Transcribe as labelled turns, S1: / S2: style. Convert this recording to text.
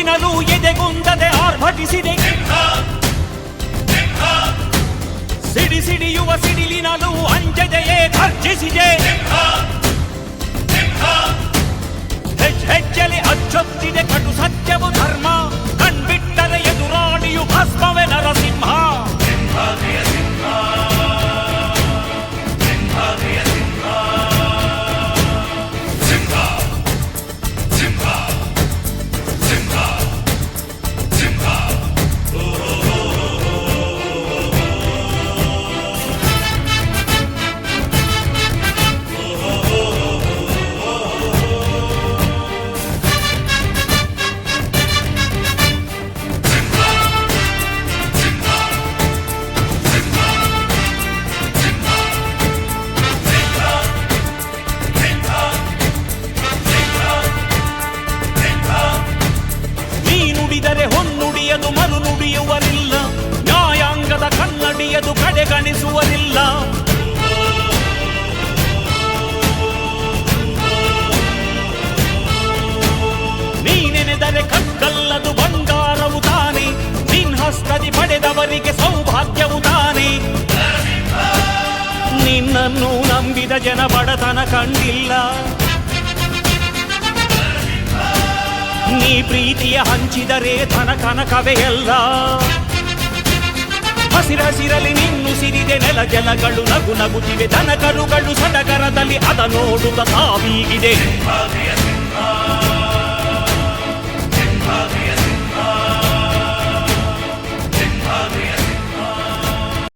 S1: ಬದುಕಿನಲ್ಲೂ ಎದೆಗುಂದದೆ ಆರ್ಭಟಿಸಿದೆ. ಸಿಡಿಯುವ ಸಿಡಿಲಿನಲ್ಲೂ ಅಂಜದೆಯೇ ಗರ್ಜಿಸಿದೆ. ಹೆಜ್ಜೆಲಿ ಅಚ್ಚೊತ್ತಿದೆ ಕಟು ಸತ್ಯವು ಧರ್ಮ, ಕಣ್ಬಿಟ್ಟರೆ ಎದುರಾಳಿಯು ಭಸ್ಮವೇ ನರಸಿಂಹ. ಹೊನ್ನುಡಿಯದು ಮರು ನುಡಿಯುವರಿಲ್ಲ, ನ್ಯಾಯಾಂಗದ ಕನ್ನಡಿಯದು ಕಡೆಗಣಿಸುವರಿಲ್ಲ. ನೀನೆನೆದರೆ ಕಗ್ಗಲ್ಲದು ಬಂಗಾರವು ತಾನೆ, ನಿನ್ ಹಸ್ತದಿ ಪಡೆದವರಿಗೆ ಸೌಭಾಗ್ಯವು ತಾನೆ. ನಿನ್ನನ್ನು ನಂಬಿದ ಜನ ಬಡತನ ಕಂಡಿಲ್ಲ, ನೀ ಪ್ರೀತಿಯ ಹಂಚಿದರೆ ಧನ ಕನಕವೇ ಎಲ್ಲ. ಹಸಿರಸಿರಲಿ ನಿನ್ನು ಸಿರಿದೆ ನೆಲ ಜಲಗಳು ನಗು ನಗುತ್ತಿವೆ, ದನ ಕರುಗಳು ಸಡಗರದಲ್ಲಿ ಅದ ನೋಡುತ್ತ ತಾವೀಗಿದೆ.